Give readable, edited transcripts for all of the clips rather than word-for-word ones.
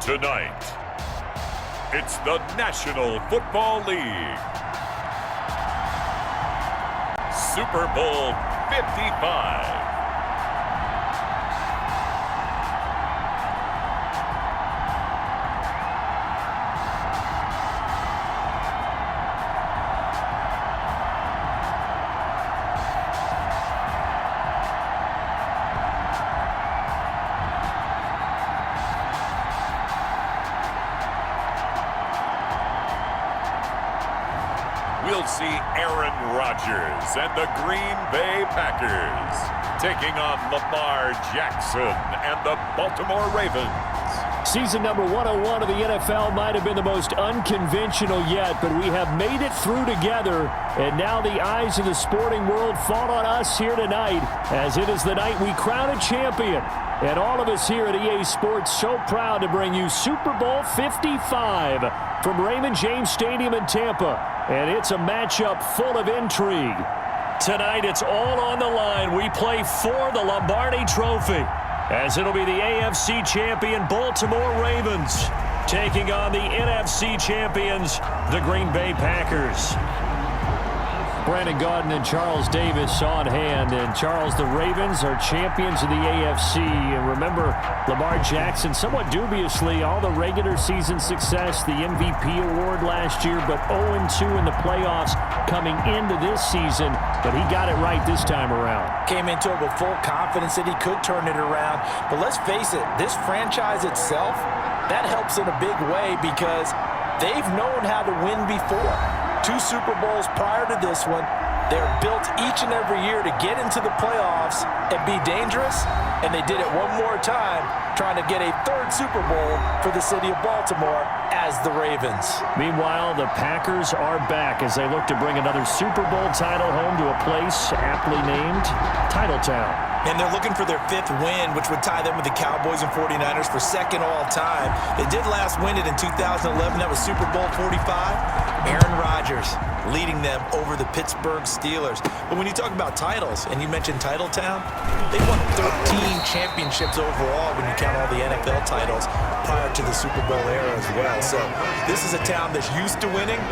Tonight, it's the National Football League. Super Bowl 55. We'll see Aaron Rodgers and the Green Bay Packers taking on Lamar Jackson and the Baltimore Ravens. Season number 101 of the NFL might have been the most unconventional yet, but we have made it through together, and now the eyes of the sporting world fall on us here tonight, as it is the night we crown a champion. And all of us here at EA Sports so proud to bring you Super Bowl 55 from Raymond James Stadium in Tampa. And it's a matchup full of intrigue. Tonight, it's all on the line. We play for the Lombardi Trophy, as it'll be the AFC champion Baltimore Ravens taking on the NFC champions, the Green Bay Packers. Brandon Gaudin and Charles Davis on hand. And Charles, the Ravens are champions of the AFC. And remember, Lamar Jackson, somewhat dubiously, all the regular season success, the MVP award last year, but 0-2 in the playoffs coming into this season. But he got it right this time around. Came into it with full confidence that he could turn it around. But let's face it, this franchise itself, that helps in a big way because they've known how to win before. 2 Super Bowls prior to this one. They're built each and every year to get into the playoffs and be dangerous, and they did it one more time, trying to get a 3rd Super Bowl for the city of Baltimore as the Ravens. Meanwhile, the Packers are back as they look to bring another Super Bowl title home to a place aptly named Titletown. And they're looking for their 5th win, which would tie them with the Cowboys and 49ers for 2nd all-time. They did last win it in 2011. That was Super Bowl 45. Aaron Rodgers leading them over the Pittsburgh Steelers. But when you talk about titles, and you mentioned Titletown, they won 13 championships overall when you count all the NFL titles prior to the Super Bowl era as well. So this is a town that's used to winning,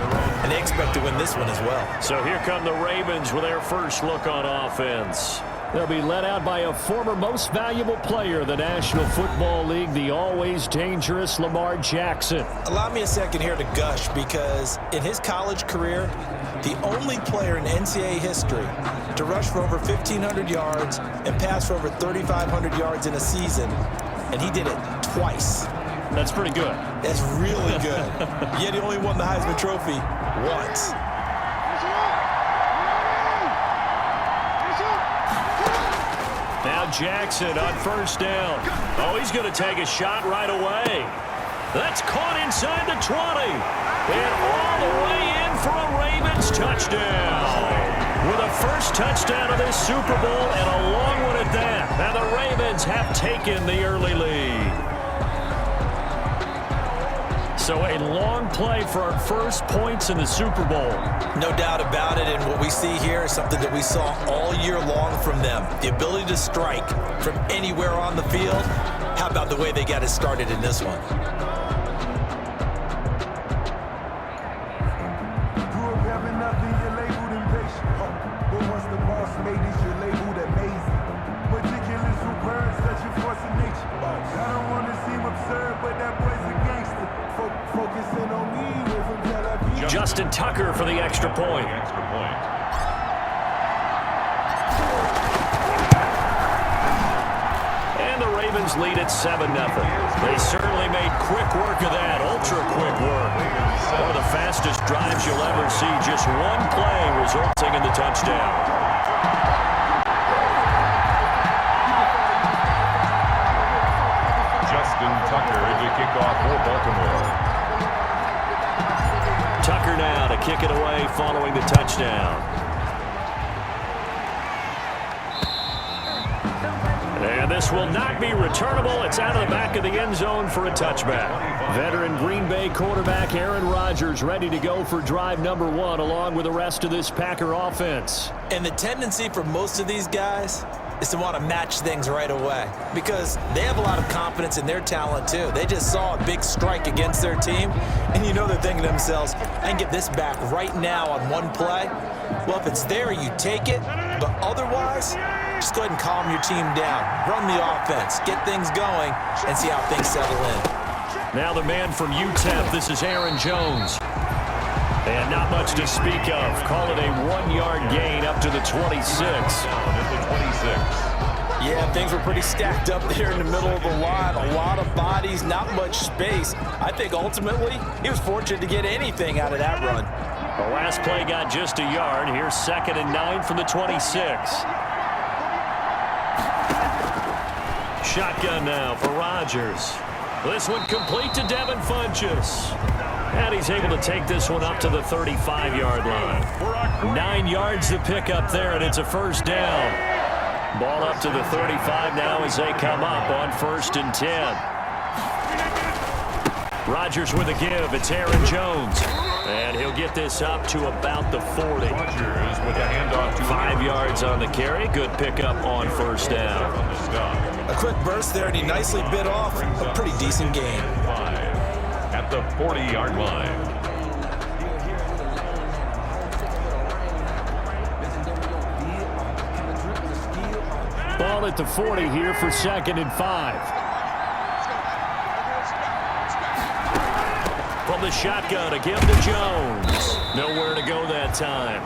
and they expect to win this one as well. So here come the Ravens with their first look on offense. They'll be led out by a former most valuable player of the National Football League, the always dangerous Lamar Jackson. Allow me a second here to gush because in his college career, the only player in NCAA history to rush for over 1,500 yards and pass for over 3,500 yards in a season, and he did it twice. That's pretty good. That's really good. Yet he only won the Heisman Trophy once. Now Jackson on first down. Oh, he's going to take a shot right away. That's caught inside the 20. And all the way in for a Ravens touchdown. With a first touchdown of this Super Bowl and a long one at that. Now the Ravens have taken the early lead. So a long play for our first points in the Super Bowl. No doubt about it, and what we see here is something that we saw all year long from them. The ability to strike from anywhere on the field. How about the way they got it started in this one? Justin Tucker for the extra point. And the Ravens lead at 7-0. They certainly made quick work of that, ultra-quick work. One of the fastest drives you'll ever see. Just one play resulting in the touchdown. Justin Tucker to kick off for Baltimore. Tucker now to kick it away following the touchdown. And this will not be returnable. It's out of the back of the end zone for a touchback. Veteran Green Bay quarterback Aaron Rodgers ready to go for drive number 1 along with the rest of this Packer offense. And the tendency for most of these guys is to want to match things right away because they have a lot of confidence in their talent too. They just saw a big strike against their team, and you know they're thinking to themselves, I can get this back right now on one play. Well, if it's there, you take it, but otherwise, just go ahead and calm your team down. Run the offense, get things going, and see how things settle in. Now the man from UTEP, this is Aaron Jones. And not much to speak of. Call it a 1-yard gain up to the 26. Yeah, things were pretty stacked up there in the middle of the line. A lot of bodies, not much space. I think ultimately he was fortunate to get anything out of that run. The last play got just a yard. Here's 2nd and 9 from the 26. Shotgun now for Rodgers. This one complete to Devin Funchess. And he's able to take this one up to the 35-yard line. 9 yards to pick up there, and it's a first down. Ball up to the 35 now as they come up on 1st and 10. Rodgers with a give. It's Aaron Jones. And he'll get this up to about the 40. Rodgers with a handoff to 5 yards on the carry. Good pickup on 1st down. A quick burst there, and he nicely bit off a pretty decent gain. At the 40-yard line. Ball at the 40 here for 2nd and 5. From the shotgun, a give to Jones. Nowhere to go that time.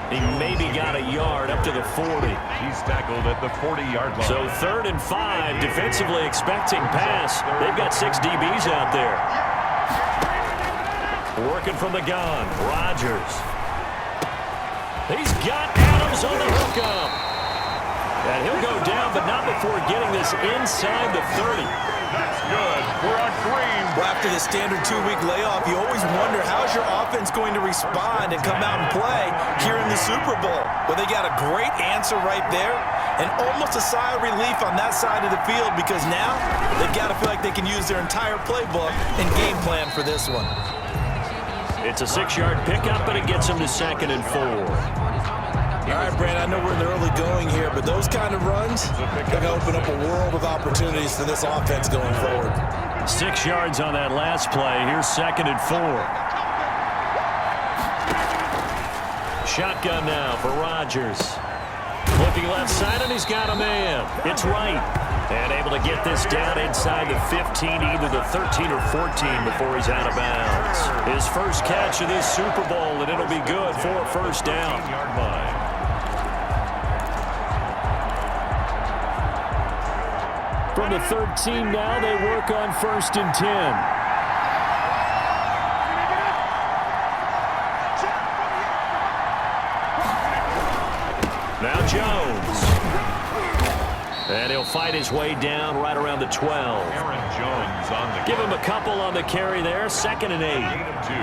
He maybe got a yard up to the 40. He's tackled at the 40-yard line. So 3rd and 5, defensively expecting pass. They've got 6 DBs out there. Working from the gun, Rodgers. He's got Adams on the hookup. And he'll go down, but not before getting this inside the 30. That's good for a green. Well, after the standard 2-week layoff, you always wonder how's your offense going to respond and come out and play here in the Super Bowl. Well, they got a great answer right there and almost a sigh of relief on that side of the field because now they've got to feel like they can use their entire playbook and game plan for this one. It's a 6-yard pickup, and it gets him to 2nd and 4. All right, Brand, I know we're in the early going here, but those kind of runs, they're going to open up a world of opportunities for this offense going forward. 6 yards on that last play. Here's 2nd and 4. Shotgun now for Rodgers. Looking left side, and he's got a man. It's right. And able to get this down inside the 15, either the 13 or 14 before he's out of bounds. His first catch of this Super Bowl, and it'll be good for a first down. From the 13 now, they work on 1st and 10. Now Jones. And he'll fight his way down right around the 12. Aaron Jones on the Give him a couple on the carry there. 2nd and 8. gain of 2.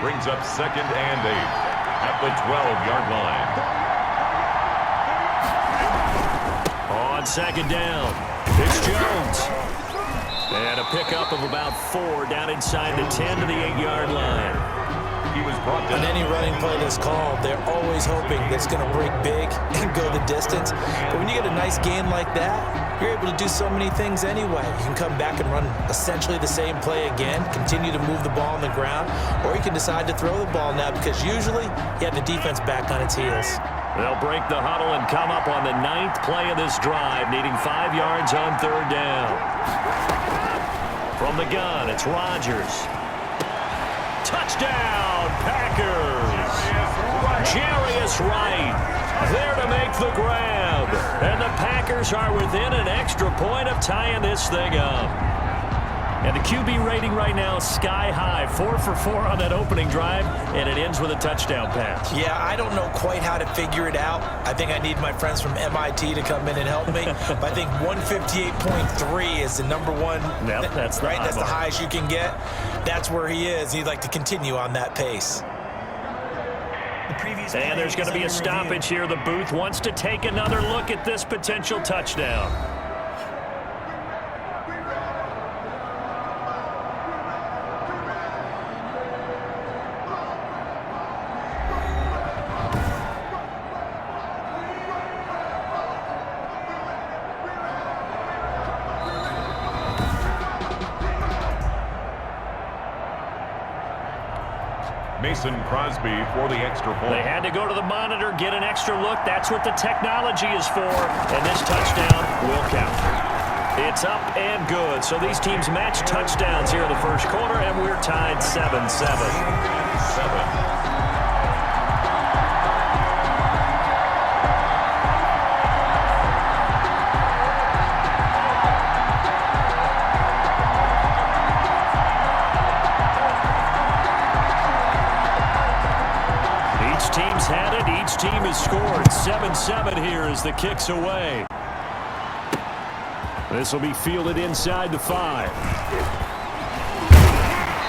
Brings up 2nd and 8 at the 12-yard line. On 2nd down, it's Jones. And a pickup of about 4 down inside the 10 to the 8-yard line. He was brought On down. any running play that's called, they're always hoping that it's going to break big and go the distance. But when you get a nice gain like that, you're able to do so many things anyway. You can come back and run essentially the same play again, continue to move the ball on the ground, or you can decide to throw the ball now because usually you have the defense back on its heels. They'll break the huddle and come up on the 9th play of this drive, needing 5 yards on 3rd down. From the gun, it's Rodgers. Touchdown, Packers! Jarius Wright there to make the grab. And the Packers are within an extra point of tying this thing up. And the QB rating right now, sky high. 4 for 4 on that opening drive, and it ends with a touchdown pass. Yeah, I don't know quite how to figure it out. I think I need my friends from MIT to come in and help me. But I think 158.3 is the number one. Yep, that's the right. high That's the mark. highest you can get. That's where he is. He'd like to continue on that pace. And there's going to be a stoppage here. The booth wants to take another look at this potential touchdown. Mason Crosby for the extra point. They had to go to the monitor, get an extra look. That's what the technology is for. And this touchdown will count. It's up and good. So these teams match touchdowns here in the first quarter, and we're tied 7-7. 7. Each team has scored. 7-7 here as the kick's away. This will be fielded inside the 5.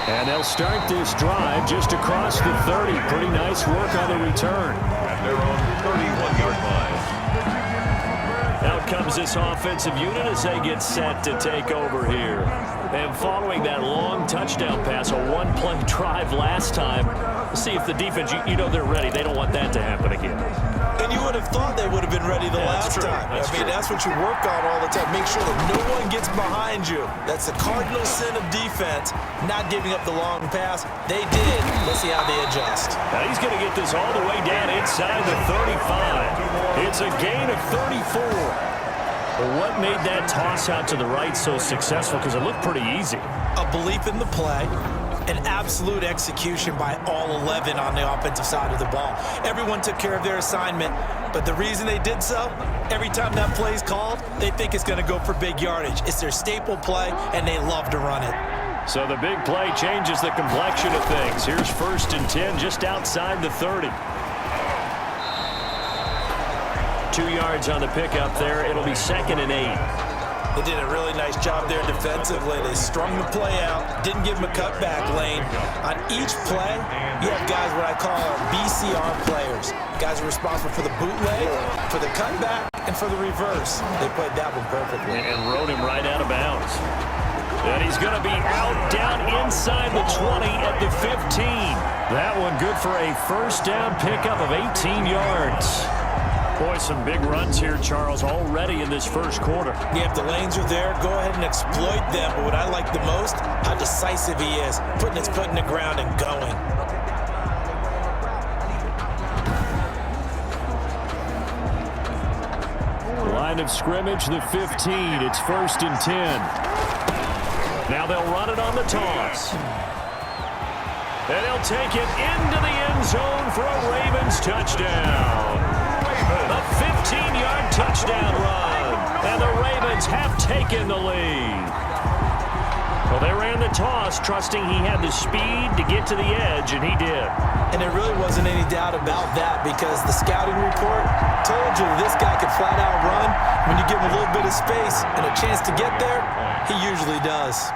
And they'll start this drive just across the 30. Pretty nice work on the return. At their own 31-yard line. Out comes this offensive unit as they get set to take over here. And following that long touchdown pass, a one-play drive last time, see if the defense, you know they're ready. They don't want that to happen again. And you would have thought they would have been ready the last time. That's what you work on all the time. Make sure that no one gets behind you. That's the cardinal sin of defense, not giving up the long pass. They did. Let's see how they adjust. Now he's going to get this all the way down inside the 35. It's a gain of 34. But what made that toss out to the right so successful? Because it looked pretty easy. A belief in the play. An absolute execution by all 11 on the offensive side of the ball. Everyone took care of their assignment, but the reason they did so, every time that play is called, they think it's going to go for big yardage. It's their staple play, and they love to run it. So the big play changes the complexion of things. Here's 1st and 10 just outside the 30. 2 yards on the pickup there. It'll be 2nd and 8. They did a really nice job there defensively. They strung the play out, didn't give them a cutback lane. On each play, you have guys what I call BCR players. Guys are responsible for the bootleg, for the cutback, and for the reverse. They played that one perfectly. And rode him right out of bounds. And he's going to be out down inside the 20 at the 15. That one good for a first down pickup of 18 yards. Boy, some big runs here, Charles, already in this first quarter. Yeah, if the lanes are there, go ahead and exploit them. But what I like the most, how decisive he is, putting his foot in the ground and going. Line of scrimmage, the 15. It's 1st and 10. Now they'll run it on the toss. And they'll take it into the end zone for a Ravens touchdown. A 15-yard touchdown run. And the Ravens have taken the lead. Well, they ran the toss, trusting he had the speed to get to the edge, and he did. And there really wasn't any doubt about that because the scouting report told you this guy could flat out run. When you give him a little bit of space and a chance to get there, he usually does.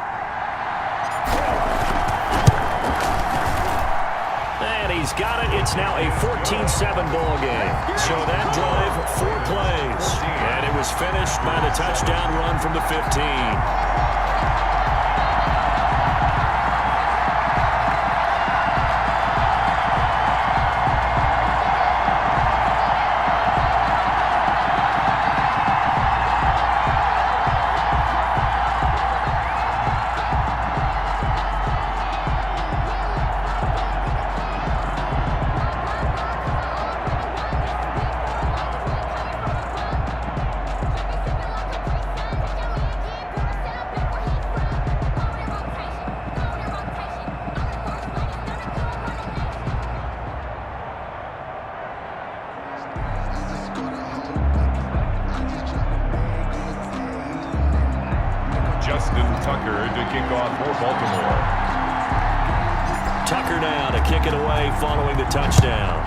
He's got it. It's now a 14-7 ball game. So that drive, 4 plays. And it was finished by the touchdown run from the 15. Tucker now to kick it away following the touchdown.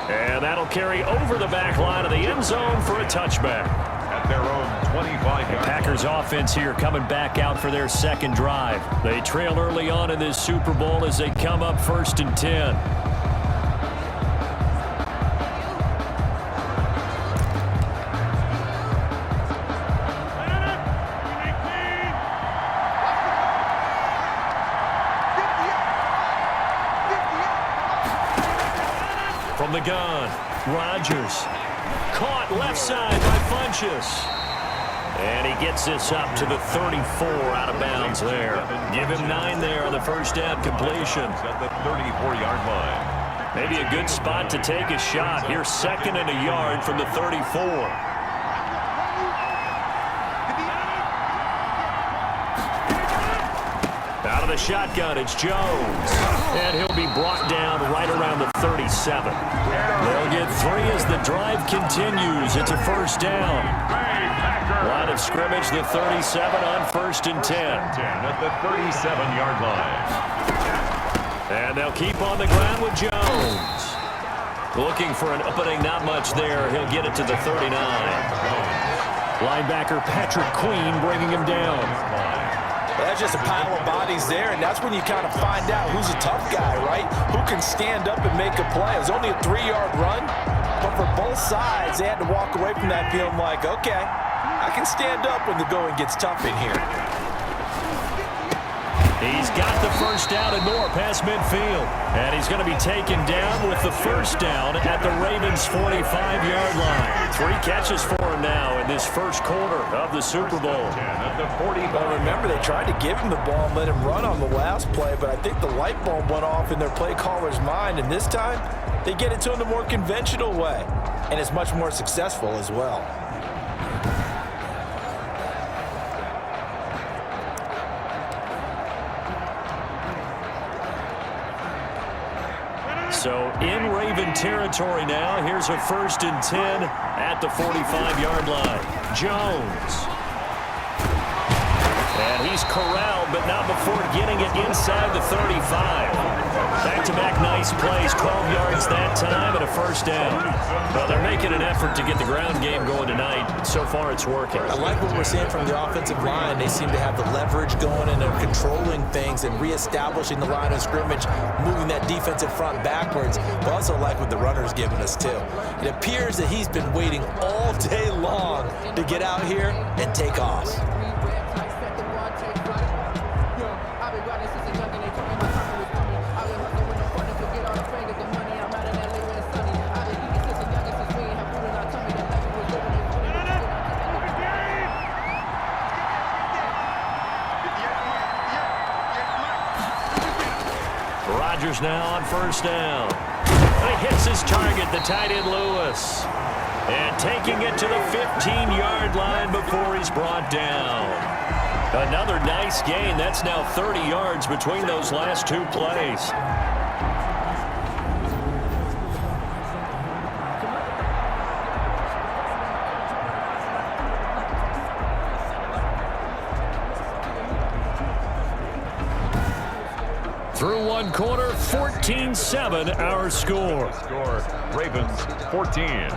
And that'll carry over the back line of the end zone for a touchback. At their own 25-yard. Packers offense here coming back out for their second drive. They trail early on in this Super Bowl as they come up 1st and 10. From the gun, Rodgers. Caught left side by Funchess. And he gets this up to the 34 out of bounds there. Give him 9 there on the first down completion. At the 34-yard line. Maybe a good spot to take a shot. Here's 2nd and a yard from the 34. Out of the shotgun, it's Jones. And he'll be brought down right around the 37. They'll get 3 as the drive continues. It's a first down. Line of scrimmage, the 37 on 1st and 10. At the 37-yard line. And they'll keep on the ground with Jones. Looking for an opening, not much there. He'll get it to the 39. Linebacker Patrick Queen bringing him down. That's just a pile of bodies there, and that's when you kind of find out who's a tough guy, right? Who can stand up and make a play. It was only a 3-yard run, but for both sides, they had to walk away from that feeling like, okay, I can stand up when the going gets tough in here. He's got the first down and more past midfield. And he's going to be taken down with the first down at the Ravens' 45-yard line. 3 catches for him now in this first quarter of the Super Bowl. Well, remember, they tried to give him the ball and let him run on the last play, but I think the light bulb went off in their play caller's mind, and this time they get it to him the more conventional way, and it's much more successful as well. So in Raven territory now, here's a 1st and 10 at the 45-yard line. Jones. And he's corralled, but not before getting it inside the 35. Back-to-back nice plays, 12 yards that time and a first down. Well, they're making an effort to get the ground game going tonight. So far, it's working. I like what we're seeing from the offensive line. They seem to have the leverage going and they're controlling things and reestablishing the line of scrimmage, moving that defensive front backwards. But also like what the runner's giving us, too. It appears that he's been waiting all day long to get out here and take off. Rodgers now on first down. He hits his target, the tight end Lewis. And taking it to the 15-yard line before he's brought down. Another nice gain. That's now 30 yards between those last 2 plays. Through 1 quarter, 14-7 our score. Ravens 14,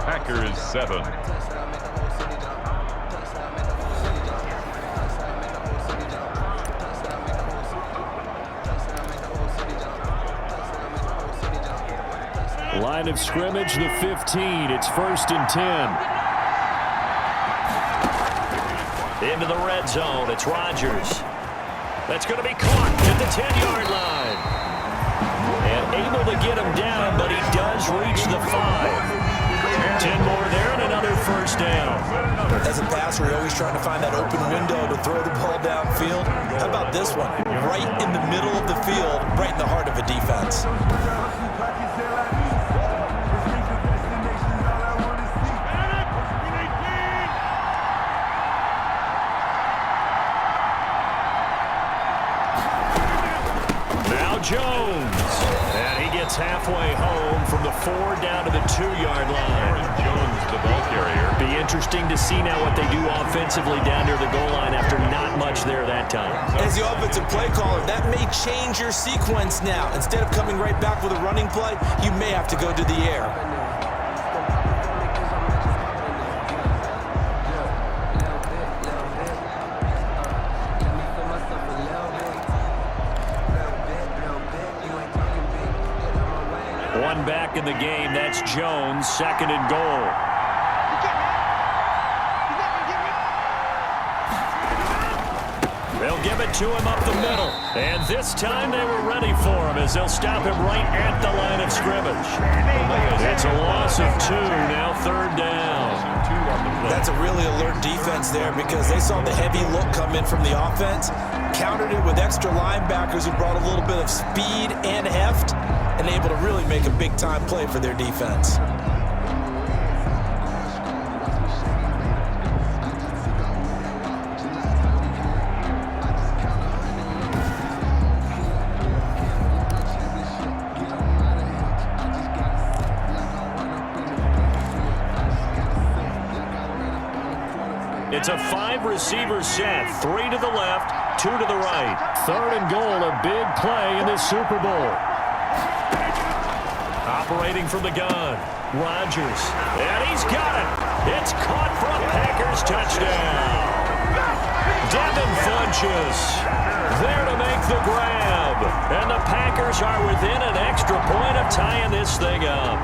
Packers 7. Line of scrimmage, the 15. It's 1st and 10. Into the red zone. It's Rodgers. That's going to be caught at the 10-yard line. And able to get him down, but he does reach the 5. 10 more there and another first down. As a passer, you're always trying to find that open window to throw the ball downfield. How about this one? Right in the middle of the field, right in the heart of a defense. Jones. And he gets halfway home from the 4 down to the 2-yard line. Jones, the ball carrier. Be interesting to see now what they do offensively down near the goal line after not much there that time. As the offensive play caller, that may change your sequence now. Instead of coming right back with a running play, you may have to go to the air. One back in the game. That's Jones, 2nd and goal. They'll give it to him up the middle. And this time they were ready for him as they'll stop him right at the line of scrimmage. It's a loss of 2, now 3rd down. That's a really alert defense there because they saw the heavy look come in from the offense, countered it with extra linebackers who brought a little bit of speed and heft, and able to really make a big-time play for their defense. It's a 5-receiver set, 3 to the left, 2 to the right. 3rd and goal, a big play in this Super Bowl. Operating from the gun, Rodgers, and he's got it. It's caught for a Packers touchdown. Devin Funchess there to make the grab, and the Packers are within an extra point of tying this thing up.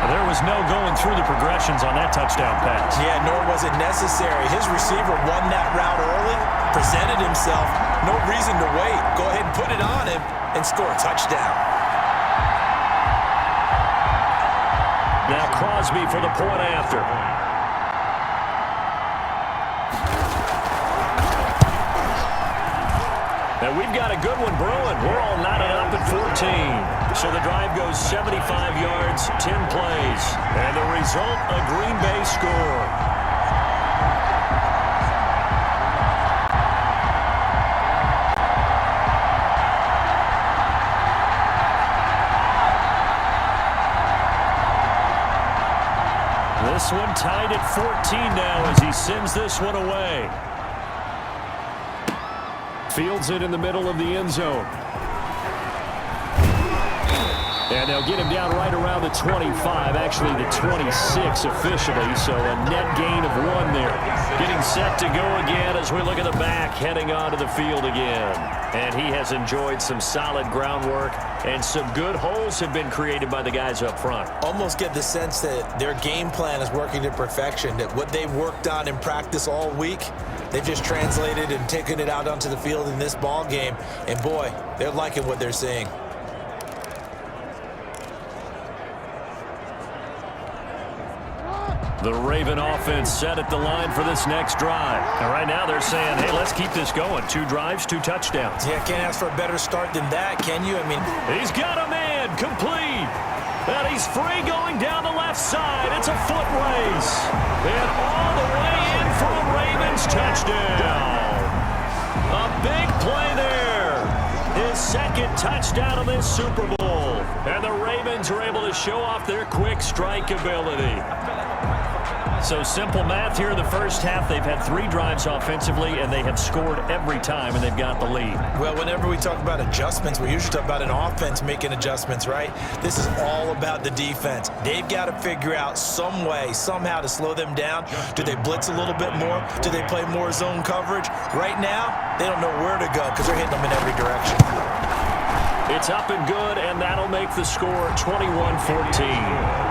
There was no going through the progressions on that touchdown pass. Yeah, nor was it necessary. His receiver won that route early, presented himself. No reason to wait. Go ahead and put it on him and score a touchdown. Now Crosby for the point after. And we've got a good one brewing. We're all knotted up at 14. So the drive goes 75 yards, 10 plays. And the result, a Green Bay score. This one tied at 14 now as he sends this one away. Fields it in the middle of the end zone. And they'll get him down right around the 25, actually the 26 officially, so a net gain of 1 there. Getting set to go again as we look at the back, heading onto the field again. And he has enjoyed some solid groundwork, and some good holes have been created by the guys up front. Almost get the sense that their game plan is working to perfection, that what they've worked on in practice all week, they've just translated and taken it out onto the field in this ball game. And boy, they're liking what they're seeing. The Raven offense set at the line for this next drive. And right now they're saying, hey, let's keep this going. 2 drives, 2 touchdowns. Yeah, can't ask for a better start than that, can you? I mean, he's got a man complete. And he's free going down the left side. It's a foot race. And all the way in for a Ravens touchdown. A big play there. His 2nd touchdown of this Super Bowl. And the Ravens are able to show off their quick strike ability. So simple math here in the first half. They've had 3 drives offensively, and they have scored every time, and they've got the lead. Well, whenever we talk about adjustments, we usually talk about an offense making adjustments, right? This is all about the defense. They've got to figure out some way, somehow to slow them down. Do they blitz a little bit more? Do they play more zone coverage? Right now, they don't know where to go because they're hitting them in every direction. It's up and good, and that'll make the score 21-14.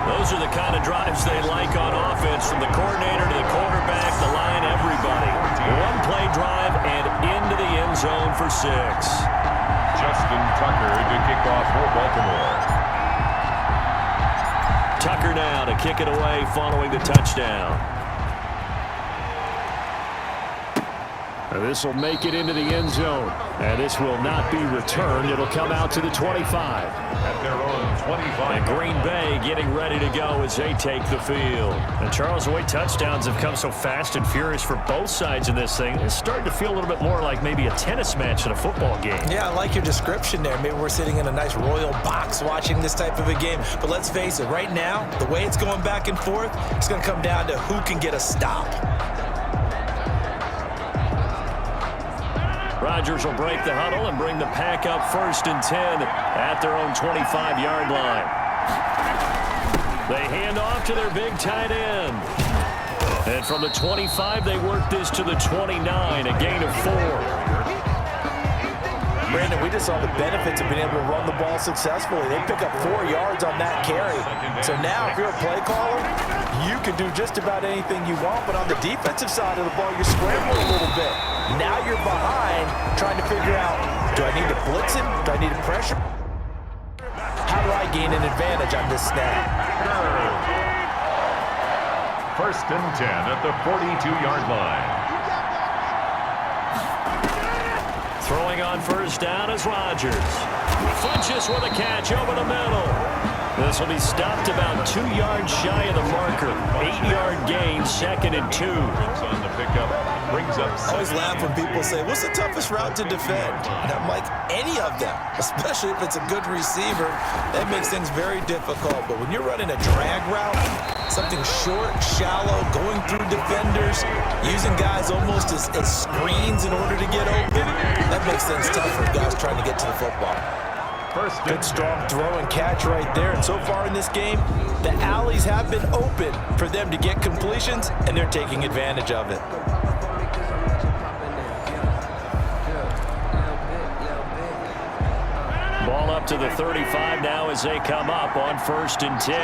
Those are the kind of drives they like on offense, from the coordinator to the quarterback, the line, everybody. 1-play drive and into the end zone for 6. Justin Tucker to kick off for Baltimore. Tucker now to kick it away following the touchdown. This will make it into the end zone. And this will not be returned. It'll come out to the 25. At their own 25. And Green Bay getting ready to go as they take the field. And Charles, the way touchdowns have come so fast and furious for both sides in this thing, it's starting to feel a little bit more like maybe a tennis match in a football game. Yeah, I like your description there. Maybe we're sitting in a nice royal box watching this type of a game. But let's face it, right now, the way it's going back and forth, it's going to come down to who can get a stop. Rodgers will break the huddle and bring the pack up 1st and 10 at their own 25-yard line. They hand off to their big tight end. And from the 25, they work this to the 29, a gain of 4. Brandon, we just saw the benefits of being able to run the ball successfully. They pick up 4 yards on that carry. So now, if you're a play caller, you can do just about anything you want, but on the defensive side of the ball, you're scrambling a little bit. Now you're behind, trying to figure out, do I need to blitz him? Do I need to pressure? How do I gain an advantage on this snap? First and 10 at the 42-yard line. Throwing on first down is Rodgers. Funches with a catch over the middle. This will be stopped about 2 yards shy of the marker. 8-yard gain, 2nd and 2. On the pickup, brings up. I always laugh when people say, what's the toughest route to defend? And I'm like, any of them, especially if it's a good receiver. That makes things very difficult. But when you're running a drag route, something short, shallow, going through defenders, using guys almost as screens in order to get open, that makes things tough for guys trying to get to the football. Good strong throw and catch right there. And so far in this game, the alleys have been open for them to get completions, and they're taking advantage of it. Ball up to the 35 now as they come up on 1st and 10.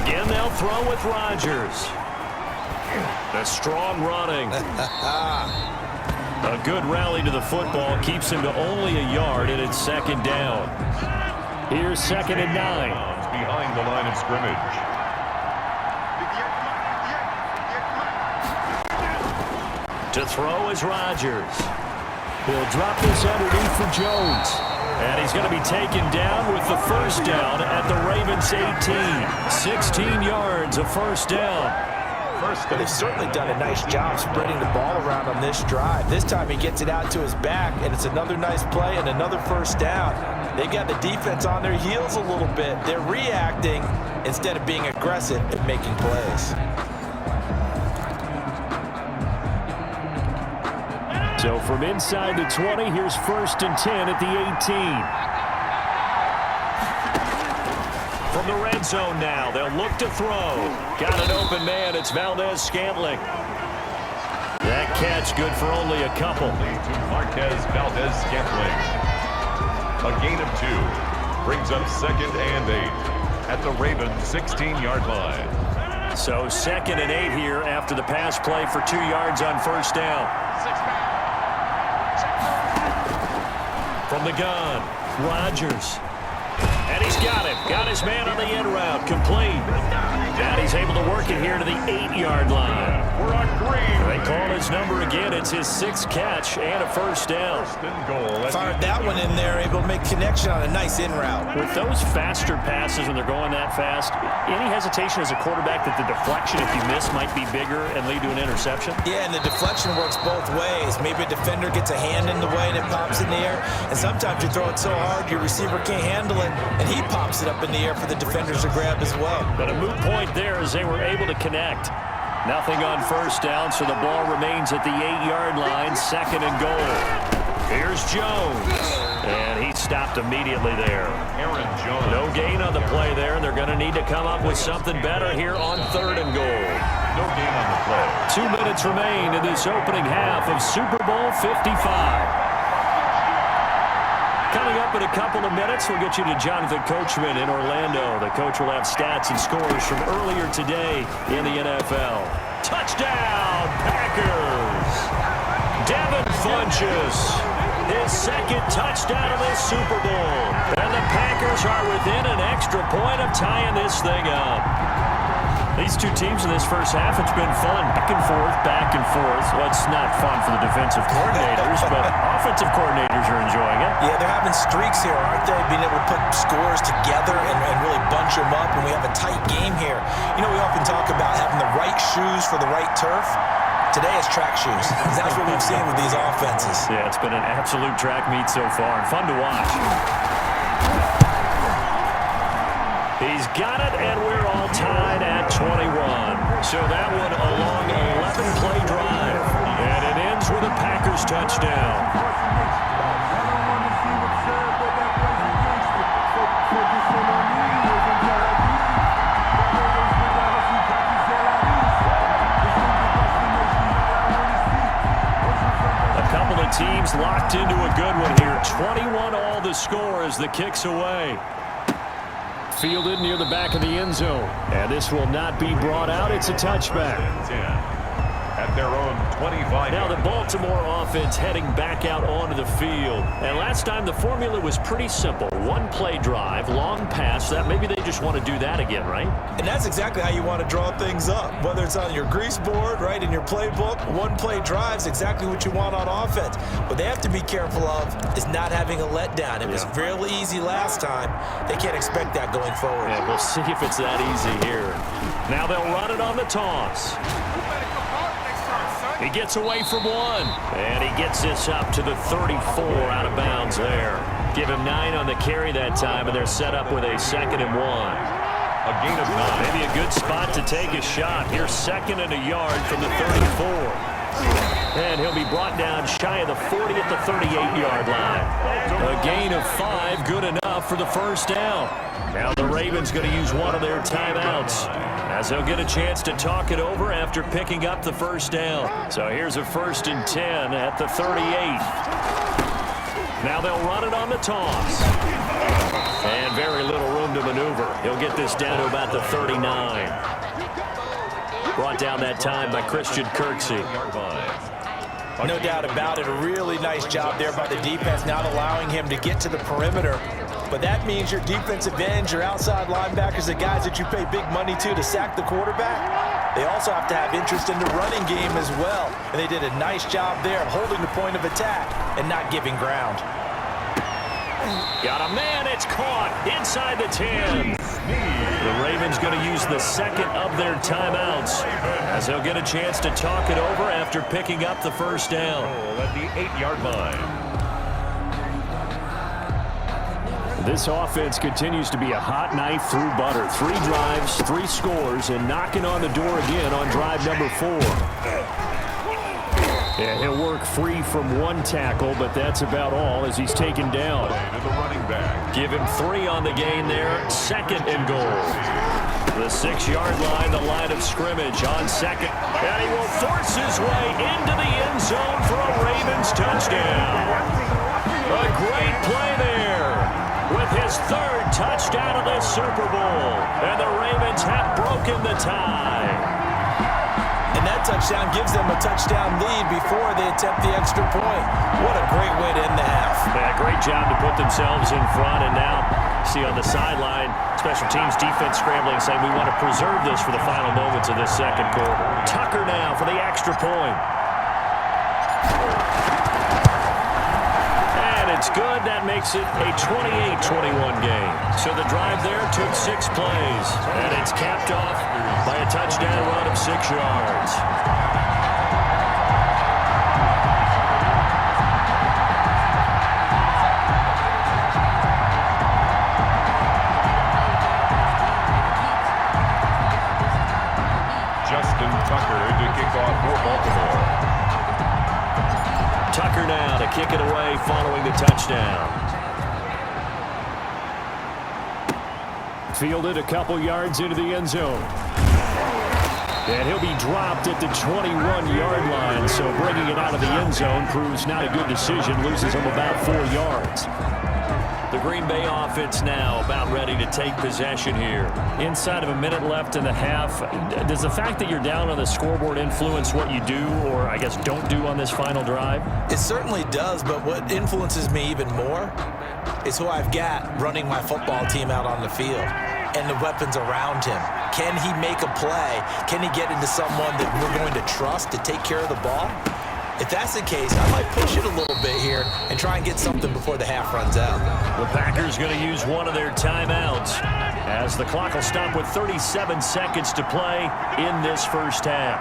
Again, they'll throw with Rodgers. The strong running. A good rally to the football keeps him to only a yard, and it's 2nd down. Here's 2nd and 9. Behind the line of scrimmage. To throw is Rodgers. He'll drop this underneath for Jones. And he's going to be taken down with the first down at the Ravens 18. 16 yards of first down. But they've certainly done a nice job spreading the ball around on this drive. This time he gets it out to his back, and it's another nice play and another first down. They got the defense on their heels a little bit. They're reacting instead of being aggressive and making plays. So from inside the 20, here's 1st and 10 at the 18. From the red zone now, they'll look to throw. Got an open man. It's Valdez-Scantling. That catch good for only a couple. To Marquez Valdez-Scantling. A gain of 2. Brings up 2nd and 8 at the Ravens 16-yard line. So 2nd and 8 here after the pass play for 2 yards on first down. From the gun, Rodgers. And he's got him. Got his man on the end route. Complete. And he's able to work it here to the 8-yard line. We're on green. They call his number again. It's his 6th catch and a first down. First and goal. Fired that one in there, able to make connection on a nice in route. With those faster passes when they're going that fast, any hesitation as a quarterback that the deflection, if you miss, might be bigger and lead to an interception? Yeah, and the deflection works both ways. Maybe a defender gets a hand in the way and it pops in the air. And sometimes you throw it so hard your receiver can't handle it, and he pops it up in the air for the defenders to grab as well. But a moot point there as they were able to connect. Nothing on first down, so the ball remains at the 8-yard line, 2nd and goal. Here's Jones, and he stopped immediately there. Aaron Jones. No gain on the play there, and they're going to need to come up with something better here on 3rd and goal. No gain on the play. 2 minutes remain in this opening half of Super Bowl 55. Coming up in a couple of minutes, we'll get you to Jonathan Coachman in Orlando. The coach will have stats and scores from earlier today in the NFL. Touchdown, Packers! Devin Funches, his 2nd touchdown of this Super Bowl. And the Packers are within an extra point of tying this thing up. These two teams in this first half, it's been fun. Back and forth, back and forth. Well, it's not fun for the defensive coordinators, but offensive coordinators are enjoying it. Yeah, they're having streaks here, aren't they? Being able to put scores together and really bunch them up, and we have a tight game here. You know, we often talk about having the right shoes for the right turf. Today is track shoes. That's what we've seen with these offenses. Yeah, it's been an absolute track meet so far, and fun to watch. He's got it, and we're all tied at 21. So that one a long 11-play drive, and it ends with a Packers touchdown. A couple of teams locked into a good one here. 21 all the score as the kick's away. Fielded near the back of the end zone. And this will not be brought out. It's a touchback. 10. At their own 25. Now the Baltimore offense heading back out onto the field. And last time the formula was pretty simple. One play drive, long pass. That maybe they just want to do that again, right? And that's exactly how you want to draw things up. Whether it's on your grease board, right, in your playbook, one play drive is exactly what you want on offense. What they have to be careful of is not having a letdown. It was really easy last time. They can't expect that going forward. And we'll see if it's that easy here. Now they'll run it on the toss. He gets away from one, and he gets this up to the 34 out of bounds there. Give him 9 on the carry that time, and they're set up with a 2nd and 1. A gain of 9. Maybe a good spot to take a shot. Here's 2nd and a yard from the 34. And he'll be brought down shy of the 40 at the 38-yard line. A gain of 5, good enough for the first down. Now the Ravens going to use one of their timeouts, as they'll get a chance to talk it over after picking up the first down. So here's a 1st and 10 at the 38. Now they'll run it on the toss. And very little room to maneuver. He'll get this down to about the 39. Brought down that time by Christian Kirksey. No doubt about it. A really nice job there by the defense, not allowing him to get to the perimeter. But that means your defensive ends, your outside linebackers, the guys that you pay big money to sack the quarterback, they also have to have interest in the running game as well. And they did a nice job there of holding the point of attack and not giving ground. Got a man, it's caught inside the 10. The Ravens going to use the 2nd of their timeouts, as they'll get a chance to talk it over after picking up the first down. At the 8-yard line. This offense continues to be a hot knife through butter. 3 drives, 3 scores, and knocking on the door again on drive number 4. And he'll work free from 1 tackle, but that's about all as he's taken down. Give him 3 on the gain there. 2nd and goal. The 6-yard line, the line of scrimmage on 2nd. And he will force his way into the end zone for a Ravens touchdown. A great play there, with his 3rd touchdown of the Super Bowl. And the Ravens have broken the tie. And that touchdown gives them a touchdown lead before they attempt the extra point. What a great way to end the half. Yeah, great job to put themselves in front. And now, see on the sideline, special teams defense scrambling, saying we want to preserve this for the final moments of this 2nd quarter. Tucker now for the extra point. It's good. That makes it a 28-21 game. So the drive there took 6 plays, and it's capped off by a touchdown run of 6 yards. Justin Tucker to kick off for Baltimore. Tucker now to kick it away following the touchdown. Fielded a couple yards into the end zone. And he'll be dropped at the 21-yard line, so bringing it out of the end zone proves not a good decision, loses him about 4 yards. The Green Bay offense now about ready to take possession here. Inside of a minute left in the half, does the fact that you're down on the scoreboard influence what you do, or I guess don't do on this final drive? It certainly does, but what influences me even more is who I've got running my football team out on the field and the weapons around him. Can he make a play? Can he get into someone that we're going to trust to take care of the ball? If that's the case, I might push it a little bit here and try and get something before the half runs out. The Packers going to use one of their timeouts, as the clock will stop with 37 seconds to play in this first half.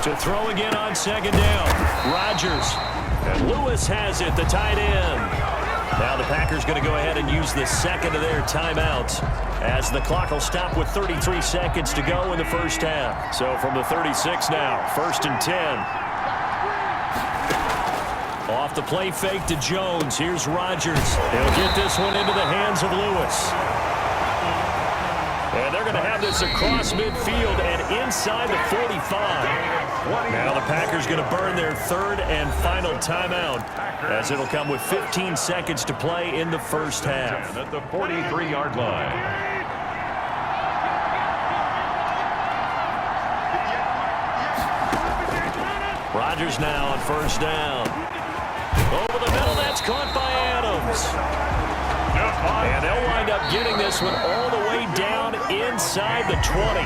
To throw again on 2nd down, Rodgers. And Lewis has it, the tight end. Now the Packers going to go ahead and use the 2nd of their timeouts, as the clock will stop with 33 seconds to go in the first half. So from the 36 now, 1st and 10. Off the play fake to Jones. Here's Rodgers. He'll get this one into the hands of Lewis. And they're going to have this across midfield and inside the 45. Now the Packers going to burn their 3rd and final timeout as it'll come with 15 seconds to play in the first half. At the 43-yard line. Rodgers now on first down. Over the middle, that's caught by Adams. And they'll wind up getting this one all the way down inside the 20.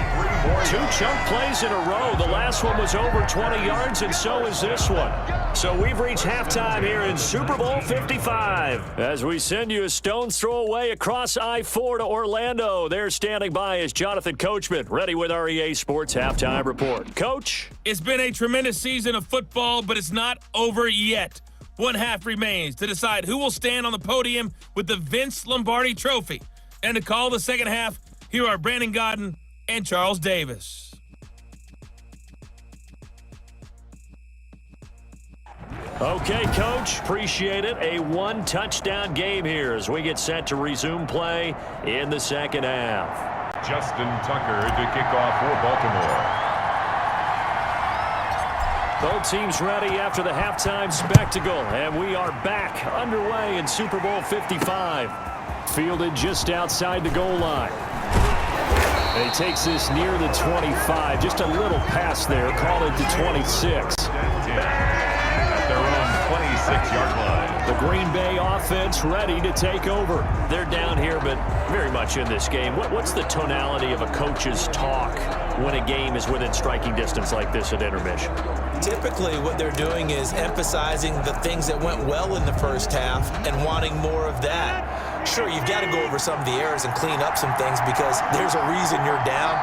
2 chunk plays in a row. The last one was over 20 yards, and so is this one. So we've reached halftime here in Super Bowl 55. As we send you a stone's throw away across I-4 to Orlando. There standing by is Jonathan Coachman, ready with our EA Sports Halftime Report. Coach? It's been a tremendous season of football, but it's not over yet. One half remains to decide who will stand on the podium with the Vince Lombardi Trophy. And to call the second half, here are Brandon Godden and Charles Davis. Okay, Coach, appreciate it. A 1-touchdown game here as we get set to resume play in the second half. Justin Tucker to kick off for Baltimore. Both teams ready after the halftime spectacle, and we are back underway in Super Bowl 55. Fielded just outside the goal line. And he takes this near the 25. Just a little pass there. Call it the 26. At their own 26-yard line. The Green Bay offense ready to take over. They're down here, but very much in this game. What's the tonality of a coach's talk when a game is within striking distance like this at intermission? Typically, what they're doing is emphasizing the things that went well in the first half and wanting more of that. Sure, you've got to go over some of the errors and clean up some things because there's a reason you're down.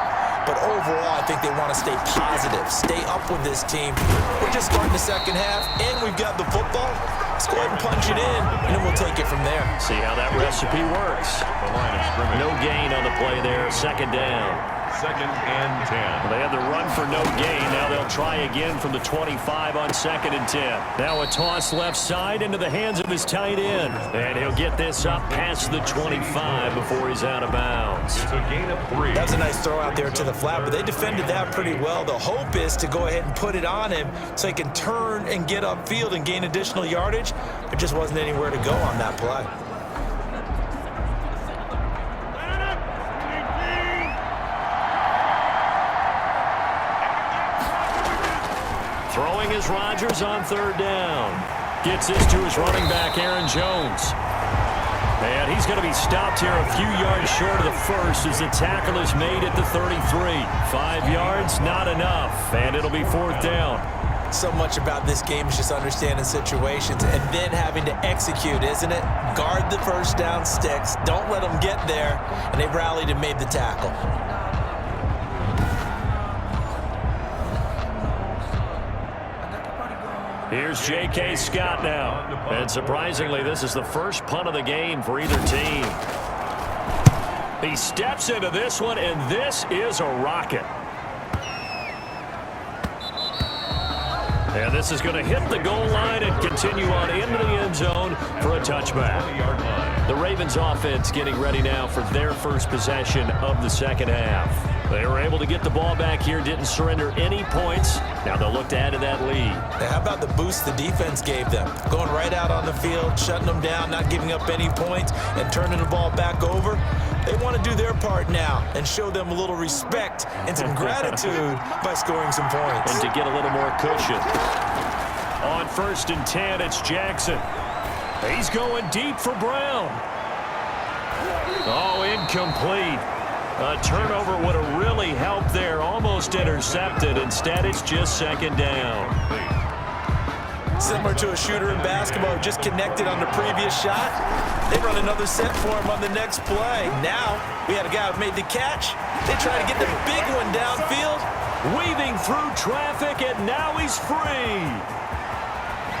But overall, I think they want to stay positive, stay up with this team. We're just starting the second half, and we've got the football. Let's go ahead and punch it in, and then we'll take it from there. See how that recipe works. The line of scrimmage. No gain on the play there. Second down. 2nd and 10. They had the run for no gain. Now they'll try again from the 25 on 2nd and 10. Now a toss left side into the hands of his tight end. And he'll get this up past the 25 before he's out of bounds. It's a gain of 3. That was a nice throw out there to the flat, but they defended that pretty well. The hope is to go ahead and put it on him so he can turn and get upfield and gain additional yardage. There just wasn't anywhere to go on that play. Throwing is Rodgers on 3rd down. Gets this to his running back, Aaron Jones. And he's going to be stopped here a few yards short of the first as the tackle is made at the 33. 5 yards, not enough, and it'll be 4th down. So much about this game is just understanding situations and then having to execute, isn't it? Guard the first down sticks. Don't let them get there. And they rallied and made the tackle. Here's J.K. Scott now. And surprisingly, this is the first punt of the game for either team. He steps into this one, and this is a rocket. And this is going to hit the goal line and continue on into the end zone for a touchback. The Ravens offense getting ready now for their first possession of the second half. They were able to get the ball back here, didn't surrender any points. Now they'll look to add to that lead. How about the boost the defense gave them? Going right out on the field, shutting them down, not giving up any points, and turning the ball back over. They want to do their part now and show them a little respect and some gratitude by scoring some points. And to get a little more cushion. On 1st and 10, it's Jackson. He's going deep for Brown. Oh, incomplete. A turnover would have really helped there. Almost intercepted. Instead, it's just 2nd down. Similar to a shooter in basketball who just connected on the previous shot. They run another set for him on the next play. Now, we had a guy who made the catch. They try to get the big one downfield. Weaving through traffic, and now he's free.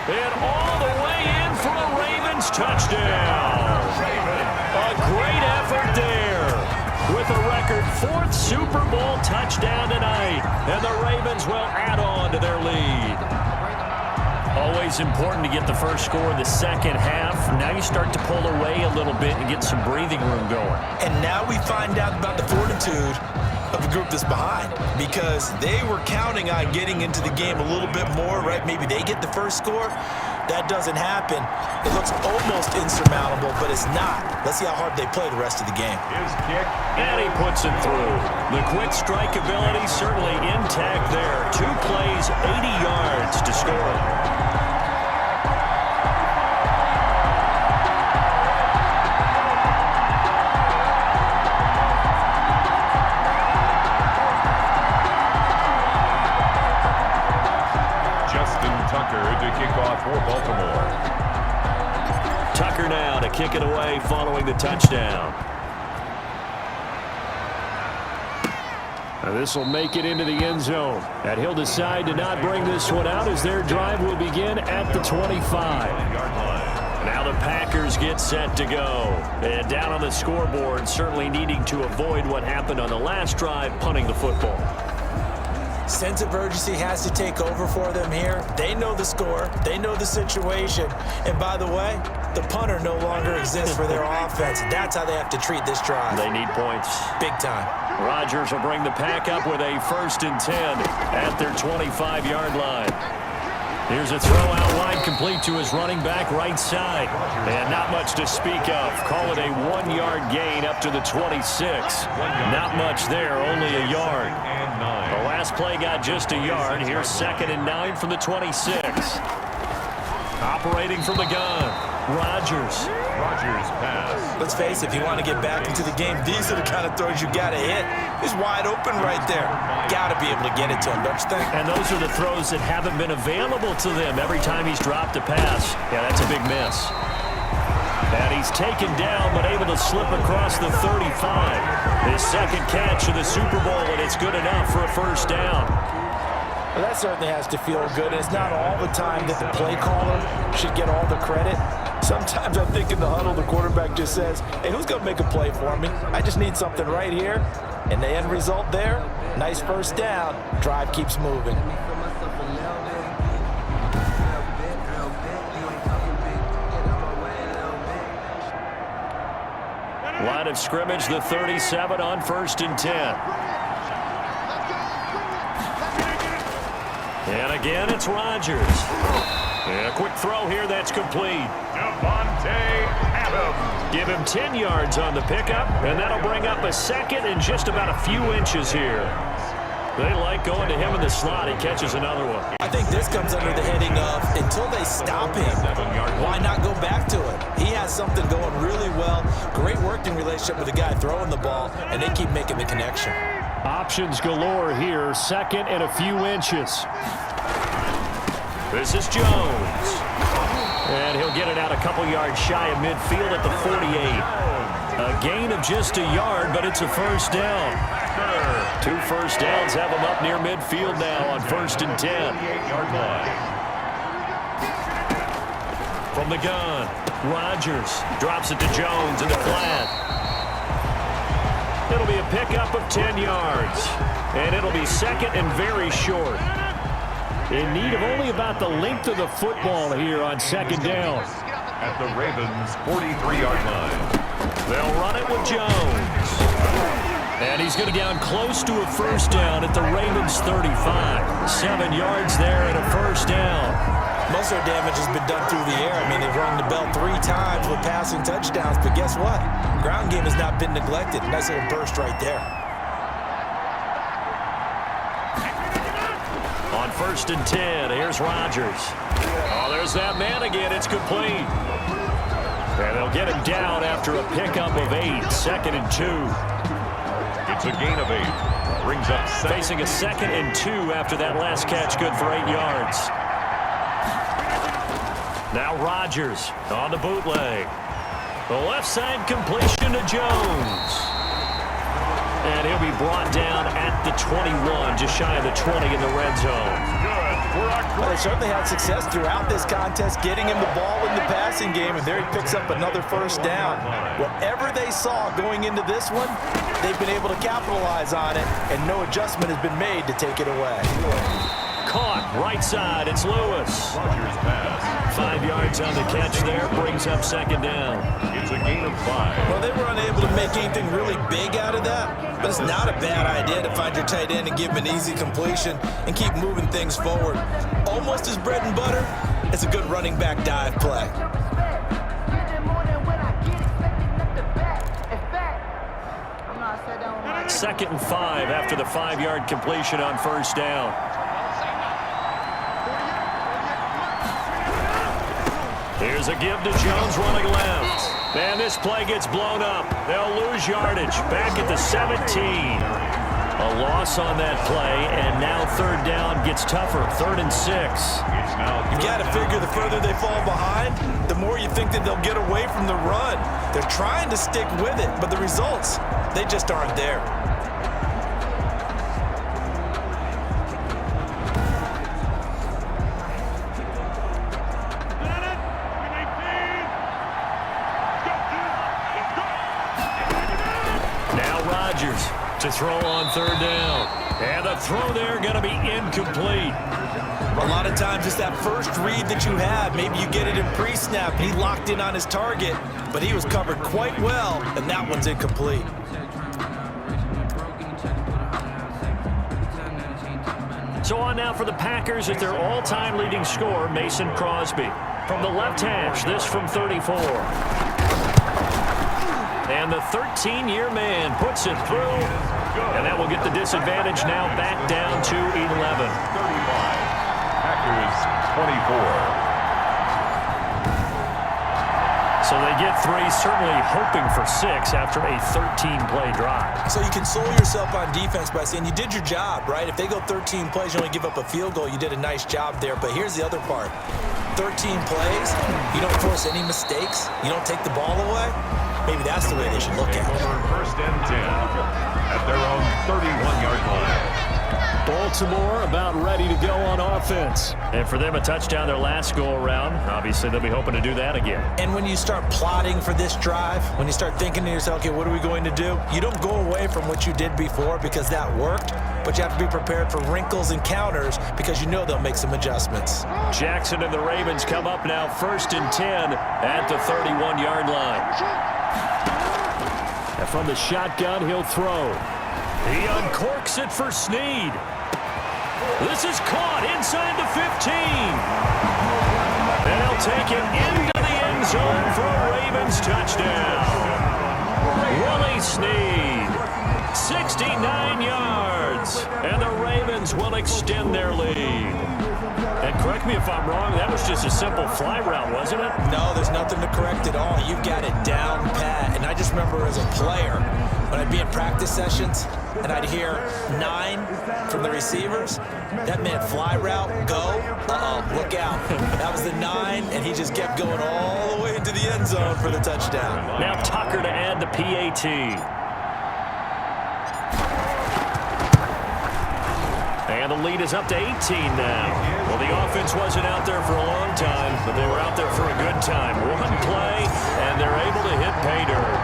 And all the way in for a Ravens touchdown. A great effort there. With a record 4th Super Bowl touchdown tonight. And the Ravens will add on to their lead. Always important to get the first score in the second half. Now you start to pull away a little bit and get some breathing room going. And now we find out about the fortitude of the group that's behind, because they were counting on getting into the game a little bit more, right? Maybe they get the first score. that doesn't happen, it looks almost insurmountable, but it's not. Let's see how hard they play the rest of the game. His kick. And he puts it through. The quick strike ability certainly intact there. 2 plays, 80 yards to score. To kick off for Baltimore. Tucker now to kick it away following the touchdown. This will make it into the end zone. And he'll decide to not bring this one out as their drive will begin at the 25. Now the Packers get set to go. And down on the scoreboard, certainly needing to avoid what happened on the last drive, punting the football. Sense of urgency has to take over for them here. They know the score. They know the situation. And by the way, the punter no longer exists for their offense. That's how they have to treat this drive. They need points. Big time. Rodgers will bring the pack up with a 1st and 10 at their 25-yard line. Here's a throw out wide, complete to his running back right side. And not much to speak of. Call it a 1-yard gain up to the 26. Not much there, only a yard. The last play got just a yard. Here's 2nd and 9 from the 26. Operating from the gun, Rodgers pass. Let's face it, if you want to get back into the game, these are the kind of throws you got to hit. He's wide open right there. Got to be able to get it to him, don't you think? And those are the throws that haven't been available to them every time he's dropped a pass. Yeah, that's a big miss. And he's taken down, but able to slip across the 35. His 2nd catch of the Super Bowl, and it's good enough for a 1st down. Well, that certainly has to feel good. It's not all the time that the play caller should get all the credit. Sometimes I think in the huddle, the quarterback just says, hey, who's going to make a play for me? I just need something right here. And the end result there, nice 1st down. Drive keeps moving. Line of scrimmage, the 37 on 1st and 10. And again, it's Rodgers. And a quick throw here, that's complete. Devontae Adams. Give him 10 yards on the pickup, and that'll bring up a 2nd and just about a few inches here. They like going to him in the slot. He catches another one. I think this comes under the heading of until they stop him, why not go back to it? He has something going really well. Great working relationship with the guy throwing the ball, and they keep making the connection. Options galore here. 2nd and a few inches. This is Jones. And he'll get it out a couple yards shy of midfield at the 48. A gain of just a yard, but it's a 1st down. 2 first downs have him up near midfield now on 1st and 10. From the gun, Rodgers drops it to Jones in the flat. It'll be a pickup of 10 yards, and it'll be 2nd and very short. In need of only about the length of the football here on 2nd down. At the Ravens' 43-yard line. They'll run it with Jones. And he's going to get down close to a 1st down at the Ravens' 35. 7 yards there and a 1st down. Most of their damage has been done through the air. I mean, they've rung the bell 3 times with passing touchdowns, but guess what? Ground game has not been neglected. Nice little burst right there. On 1st and 10, here's Rodgers. Oh, there's that man again. It's complete. And they'll get him down after a pickup of 8. 2nd and 2. It's a gain of 8. Brings up facing a 2nd and 2 after that last catch, good for 8 yards. Now Rodgers on the bootleg. The left side completion to Jones. And he'll be brought down at the 21, just shy of the 20 in the red zone. Well, they certainly had success throughout this contest, getting him the ball in the passing game, and there he picks up another 1st down. Whatever they saw going into this one, they've been able to capitalize on it, and no adjustment has been made to take it away. Caught right side, it's Lewis. 5 yards on the catch there, brings up 2nd down. It's a gain of 5. Well, they were unable to make anything really big out of that, but it's not a bad idea to find your tight end and give him an easy completion and keep moving things forward. Almost his bread and butter, It's a good running back dive play. 2nd and 5 after the 5-yard completion on 1st down. Here's a give to Jones running left. And this play gets blown up. They'll lose yardage. Back at the 17. A loss on that play, and now 3rd down gets tougher. 3rd and 6. You got to figure the further they fall behind, the more you think that they'll get away from the run. They're trying to stick with it, but the results, they just aren't there. To throw on 3rd down. And the throw there going to be incomplete. A lot of times it's that first read that you have. Maybe you get it in pre-snap. He locked in on his target, but he was covered quite well, and that one's incomplete. So on now for the Packers at their all-time leading scorer, Mason Crosby. From the left hash, this from 34. And the 13-year man puts it through. And that will get the disadvantage now back down to 11. 35. Packers 24. So they get 3, certainly hoping for 6 after a 13-play drive. So you console yourself on defense by saying you did your job, right? If they go 13 plays, you only give up a field goal, you did a nice job there. But here's the other part. 13 plays, you don't force any mistakes, you don't take the ball away. Maybe that's the way they should look at it. 1st and 10 at their own 31-yard line. Baltimore about ready to go on offense. And for them, a touchdown their last go-around. Obviously, they'll be hoping to do that again. And when you start plotting for this drive, when you start thinking to yourself, okay, what are we going to do? You don't go away from what you did before because that worked, but you have to be prepared for wrinkles and counters because you know they'll make some adjustments. Jackson and the Ravens come up now 1st and 10 at the 31-yard line. And from the shotgun, he'll throw. He uncorks it for Snead. This is caught inside the 15. And he'll take it into the end zone for a Ravens touchdown. Willie Snead, 69 yards. And the Ravens will extend their lead. And correct me if I'm wrong, that was just a simple fly route, wasn't it? No, there's nothing to correct at all. You've got it down pat. And I just remember as a player, when I'd be in practice sessions, and I'd hear 9 from the receivers, that meant fly route, go, look out. That was the 9, and he just kept going all the way into the end zone for the touchdown. Now Tucker to add the PAT. And the lead is up to 18 now. Well, the offense wasn't out there for a long time, but they were out there for a good time. One play, and they're able to hit pay dirt.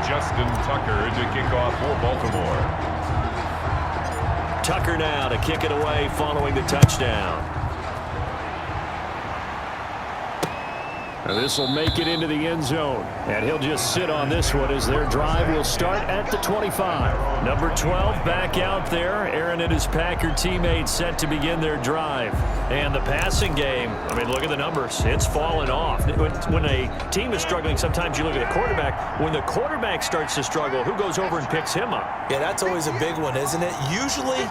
Justin Tucker to kick off for Baltimore. Tucker now to kick it away following the touchdown. This will make it into the end zone, and he'll just sit on this one as their drive will start at the 25. Number 12 back out there. Aaron and his Packer teammates set to begin their drive. And the passing game, I mean, look at the numbers. It's fallen off. When a team is struggling, sometimes you look at the quarterback. When the quarterback starts to struggle, who goes over and picks him up? Yeah, that's always a big one, isn't it? Usually,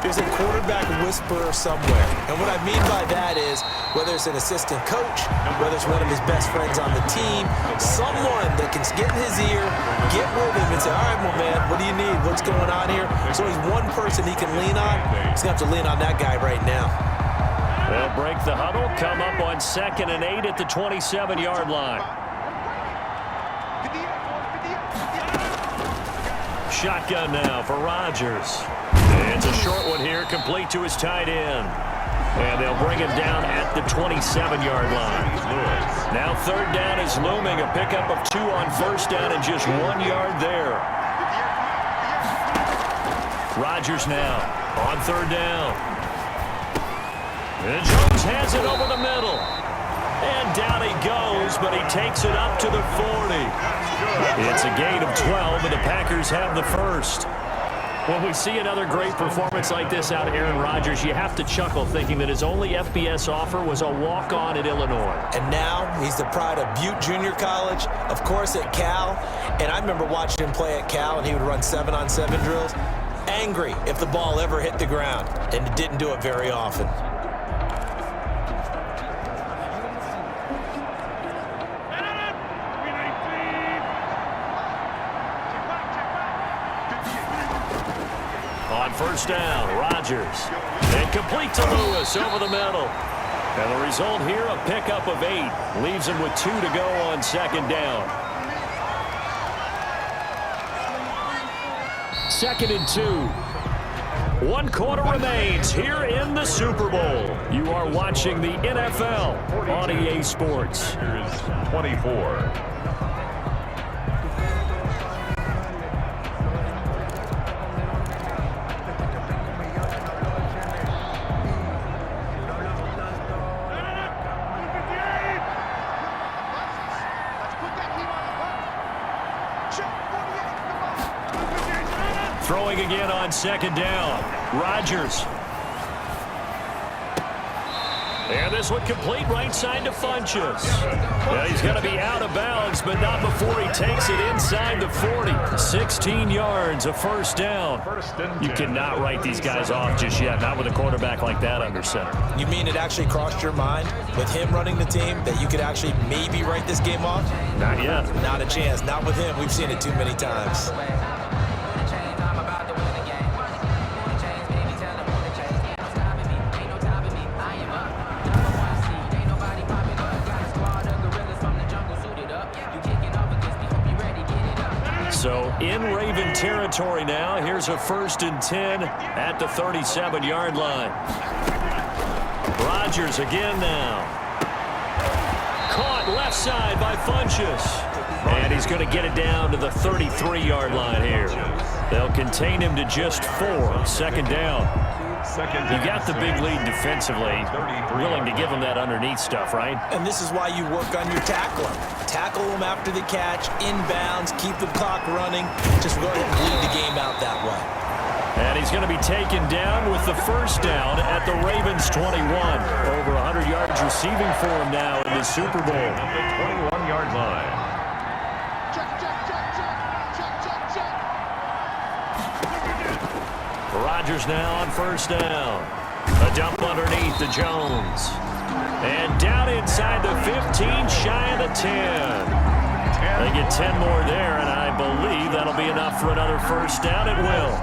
there's a quarterback whisperer somewhere. And what I mean by that is, whether it's an assistant coach, whether it's one of his best friends on the team, someone that can get in his ear, get with him and say, all right, well, man, what do you need? What's going on here? So he's one person he can lean on. He's going to have to lean on that guy right now. They'll break the huddle, come up on 2nd and 8 at the 27-yard line. Shotgun now for Rodgers. It's a short one here, complete to his tight end. And they'll bring him down at the 27-yard line. Now 3rd down is looming, a pickup of 2 on 1st down and just 1 yard there. Rodgers now on 3rd down. And Jones has it over the middle. And down he goes, but he takes it up to the 40. It's a gain of 12, and the Packers have the first. When we see another great performance like this out of Aaron Rodgers, you have to chuckle thinking that his only FBS offer was a walk-on at Illinois. And now he's the pride of Butte Junior College, of course at Cal. And I remember watching him play at Cal, and he would run 7-on-7 drills. Angry if the ball ever hit the ground, and it didn't do it very often. On first down, Rodgers. And complete to Lewis over the middle. And the result here, a pickup of 8. Leaves him with 2 to go on second down. 2nd and 2. 1 quarter remains here in the Super Bowl. You are watching the NFL on EA Sports. Here's 24. Throwing again on second down. Rodgers. And this one complete right side to Funchess. Well, he's going to be out of bounds, but not before he takes it inside the 40. 16 yards, a first down. You cannot write these guys off just yet, not with a quarterback like that under center. You mean it actually crossed your mind with him running the team that you could actually maybe write this game off? Not yet. Not a chance. Not with him. We've seen it too many times. So in Raven territory now. Here's a 1st and 10 at the 37-yard line. Rodgers again now. Caught left side by Funchess. And he's going to get it down to the 33-yard line here. They'll contain him to just 4. 2nd down. You got the big lead defensively. Willing to give him that underneath stuff, right? And this is why you work on your tackling. Tackle him after the catch, inbounds, keep the clock running. Just go ahead and lead the game out that way. And he's going to be taken down with the first down at the Ravens 21. Over 100 yards receiving for him now in the Super Bowl. At the 21-yard line. Rodgers now on first down. A dump underneath to Jones. And down inside the 15, shy of the 10. They get 10 more there, and I believe that'll be enough for another first down. It will.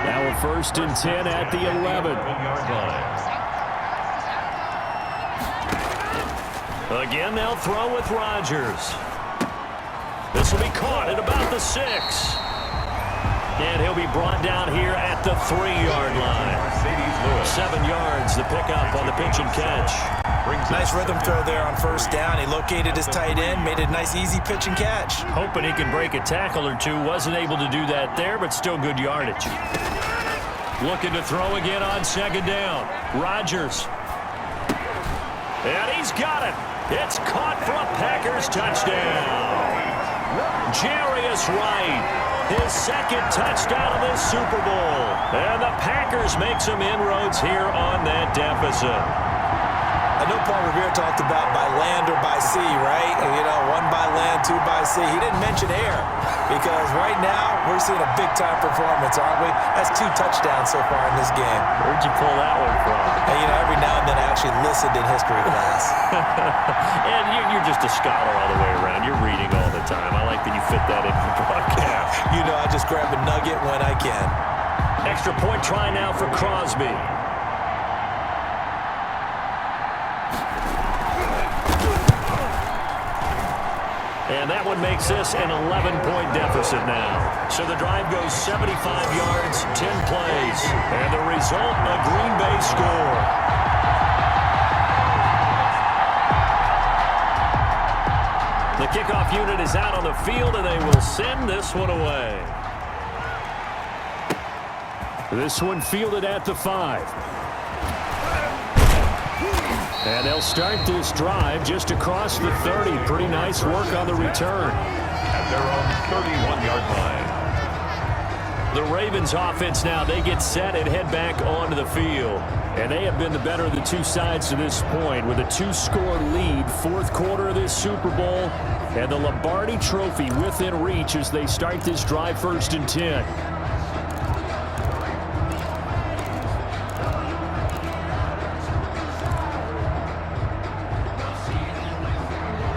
Now a 1st and 10 at the 11. Again, they'll throw with Rodgers. This will be caught at about the 6. And he'll be brought down here at the 3-yard line. 7 yards, the pickup on the pitch and catch. Nice rhythm throw there on first down. He located his tight end, made a nice easy pitch and catch. Hoping he can break a tackle or two. Wasn't able to do that there, but still good yardage. Looking to throw again on second down. Rodgers. And he's got it. It's caught for a Packers touchdown. Jarius Wright. His 2nd touchdown of this Super Bowl. And the Packers make some inroads here on that deficit. I know Paul Revere talked about by land or by sea, right? You know, 1 by land, 2 by sea. He didn't mention air because right now we're seeing a big-time performance, aren't we? That's 2 touchdowns so far in this game. Where'd you pull that one from? And, you know, every now and then I actually listened in history class. And you're just a scholar all the way around. You're reading all the time. I like that you fit that into the broadcast. You know, I just grab a nugget when I can. Extra point try now for Crosby. And that one makes this an 11-point deficit now. So the drive goes 75 yards, 10 plays. And the result, a Green Bay score. The kickoff unit is out on the field, and they will send this one away. This one fielded at the 5. And they'll start this drive just across the 30. Pretty nice work on the return. At their own 31-yard line. The Ravens offense now, they get set and head back onto the field. And they have been the better of the two sides to this point with a 2-score lead. Fourth quarter of this Super Bowl. And the Lombardi Trophy within reach as they start this drive 1st and 10.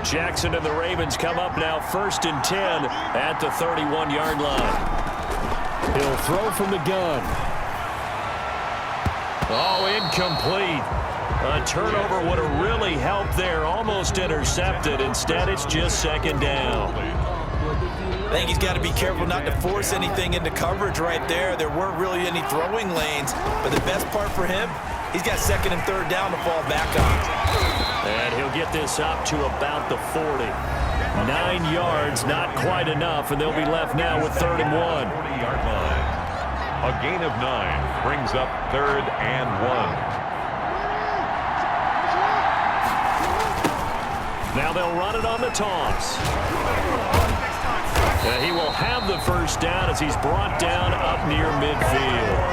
Jackson and the Ravens come up now 1st and 10 at the 31-yard line. He'll throw from the gun. Oh, incomplete. A turnover would have really helped there. Almost intercepted. Instead, it's just 2nd down. I think he's got to be careful not to force anything into coverage right there. There weren't really any throwing lanes. But the best part for him, he's got 2nd and 3rd down to fall back on. And he'll get this up to about the 40. 9 yards, not quite enough, and they'll be left now with 3rd and 1. 40-yard line. A gain of 9 brings up 3rd and 1. Now they'll run it on the toss. And he will have the 1st down as he's brought down up near midfield.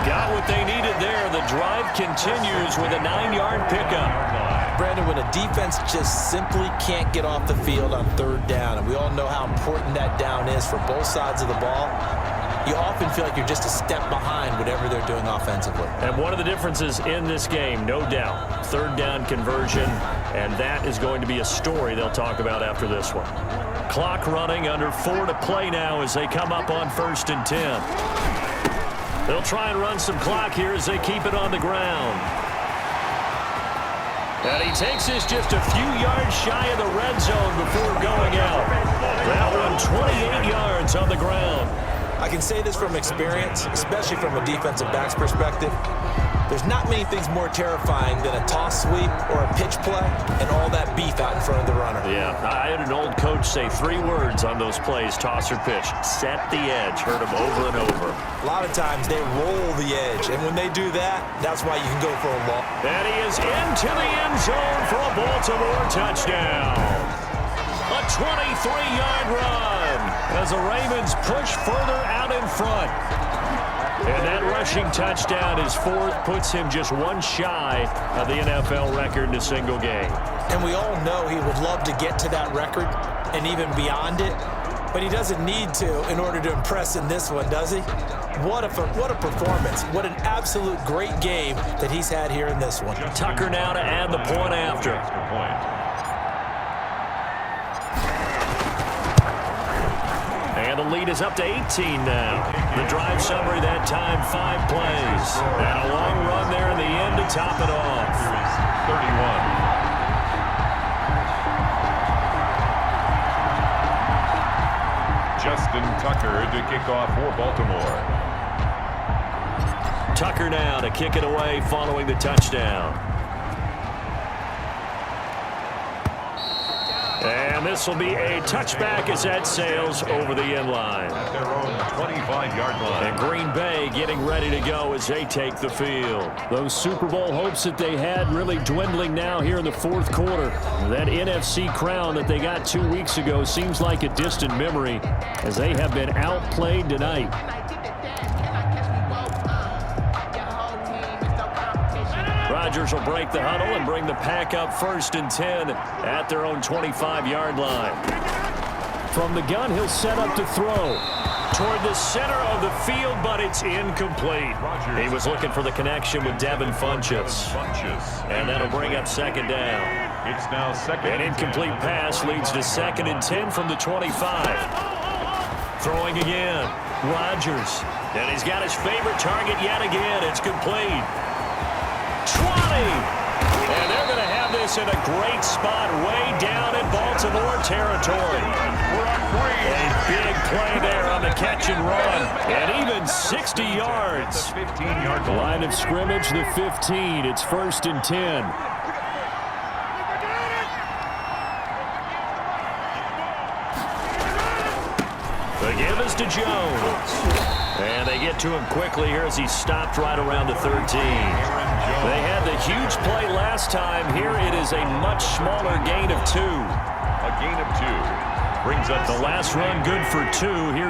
Got what they needed there. The drive continues with a 9-yard pickup. Brandon, when a defense just simply can't get off the field on 3rd down, and we all know how important that down is for both sides of the ball, you often feel like you're just a step behind whatever they're doing offensively. And one of the differences in this game, no doubt, 3rd down conversion, and that is going to be a story they'll talk about after this one. Clock running, under 4 to play now as they come up on 1st and 10. They'll try and run some clock here as they keep it on the ground. And he takes this just a few yards shy of the red zone before going out. That one 28 yards on the ground. I can say this from experience, especially from a defensive back's perspective. There's not many things more terrifying than a toss sweep or a pitch play and all that beef out in front of the runner. Yeah, I had an old coach say 3 words on those plays, toss or pitch. Set the edge. Heard him over and over. A lot of times they roll the edge, and when they do that, that's why you can go for a long. And he is into the end zone for a Baltimore touchdown. A 23-yard run as the Ravens push further out in front. And that rushing touchdown, his 4th, puts him just 1 shy of the NFL record in a single game. And we all know he would love to get to that record and even beyond it, but he doesn't need to in order to impress in this one, does he? What a performance. What an absolute great game that he's had here in this one. Tucker now to add the point after. And the lead is up to 18 now. The drive summary that time, 5 plays. And a long run there in the end to top it off. 31. Justin Tucker to kick off for Baltimore. Tucker now to kick it away following the touchdown. And this will be a touchback as that sails over the end line. At their own 25-yard line. And Green Bay getting ready to go as they take the field. Those Super Bowl hopes that they had really dwindling now here in the 4th quarter. That NFC crown that they got 2 weeks ago seems like a distant memory as they have been outplayed tonight. Rodgers will break the huddle and bring the pack up 1st and 10 at their own 25-yard line. From the gun, he'll set up to throw toward the center of the field, but it's incomplete. He was looking for the connection with Devin Funchess. And that'll bring up 2nd down. It's now 2nd. An incomplete pass leads to 2nd and 10 from the 25. Throwing again. Rodgers. And he's got his favorite target yet again. It's complete. 20! And they're going to have this in a great spot way down in Baltimore territory. A big play there on the catch and run. And even 60 yards. 15-yard Line of scrimmage, the 15. It's 1st and 10. The give is to Jones. And they get to him quickly here as he stopped right around the 13. They had the huge play last time. Here it is a much smaller gain of 2. A gain of 2 brings up The last run good for 2. Here's